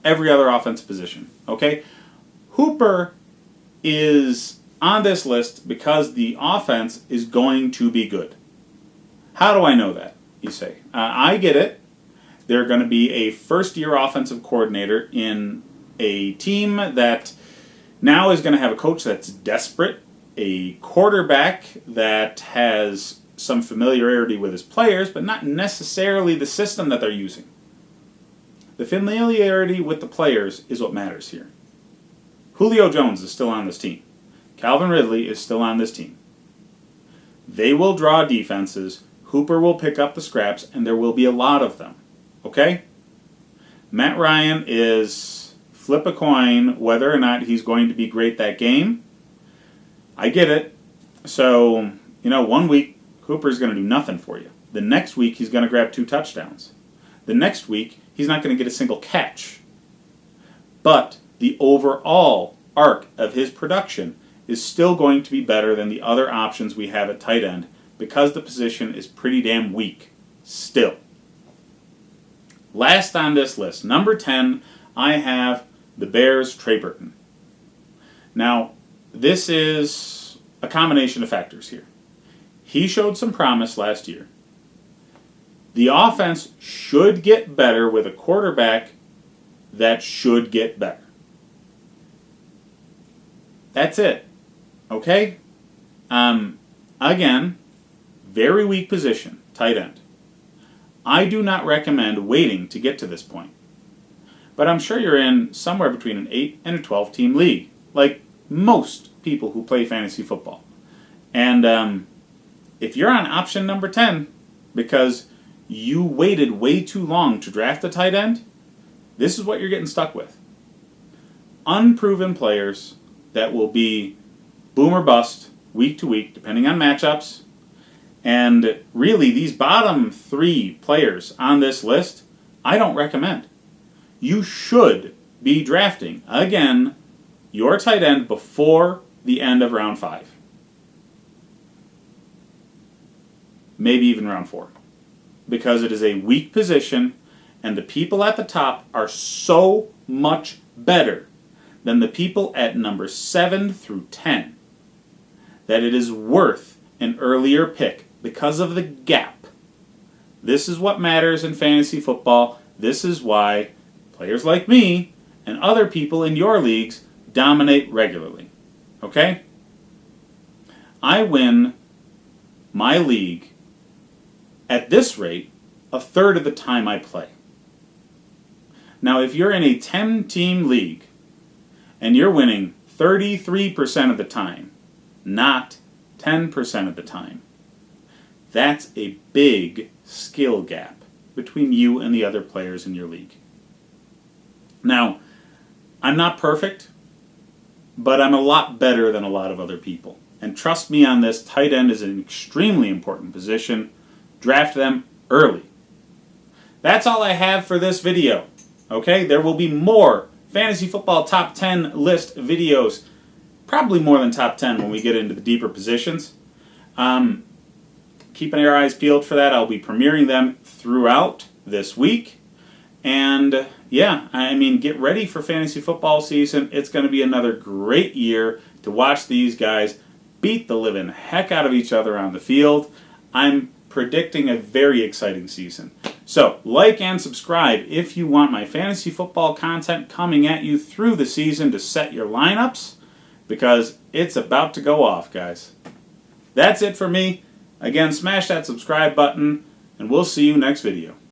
every other offensive position. Okay? Hooper is on this list because the offense is going to be good. How do I know that, you say? I get it. They're going to be a first-year offensive coordinator in a team that now is going to have a coach that's desperate, a quarterback that has some familiarity with his players, but not necessarily the system that they're using. The familiarity with the players is what matters here. Julio Jones is still on this team. Calvin Ridley is still on this team. They will draw defenses. Hooper will pick up the scraps, and there will be a lot of them. Okay? Matt Ryan is flip a coin whether or not he's going to be great that game. I get it. So, 1 week, Hooper's going to do nothing for you. The next week, he's going to grab 2 touchdowns. The next week, he's not going to get a single catch. But the overall arc of his production is still going to be better than the other options we have at tight end because the position is pretty damn weak still. Last on this list, number 10, I have the Bears' Trey Burton. Now, this is a combination of factors here. He showed some promise last year. The offense should get better with a quarterback that should get better. That's it. Okay? Again, very weak position, tight end. I do not recommend waiting to get to this point. But I'm sure you're in somewhere between an 8 and a 12 team league, like most people who play fantasy football. And if you're on option number 10 because you waited way too long to draft a tight end, this is what you're getting stuck with. Unproven players that will be boom or bust week to week, depending on matchups. And really, these bottom 3 players on this list, I don't recommend. You should be drafting, again, your tight end before the end of round 5. Maybe even round 4. Because it is a weak position, and the people at the top are so much better than the people at number 7 through 10 that it is worth an earlier pick because of the gap. This is what matters in fantasy football. This is why players like me and other people in your leagues dominate regularly. Okay? I win my league at this rate a third of the time I play. Now, if you're in a 10-team league and you're winning 33% of the time, not 10% of the time, that's a big skill gap between you and the other players in your league. Now, I'm not perfect, but I'm a lot better than a lot of other people. And trust me on this, tight end is an extremely important position. Draft them early. That's all I have for this video. Okay, there will be more fantasy football top 10 list videos, probably more than top 10 when we get into the deeper positions. Keeping your eyes peeled for that. I'll be premiering them throughout this week. And yeah, get ready for fantasy football season. It's going to be another great year to watch these guys beat the living heck out of each other on the field. I'm predicting a very exciting season. So, like and subscribe if you want my fantasy football content coming at you through the season to set your lineups, because it's about to go off, guys. That's it for me. Again, smash that subscribe button, and we'll see you next video.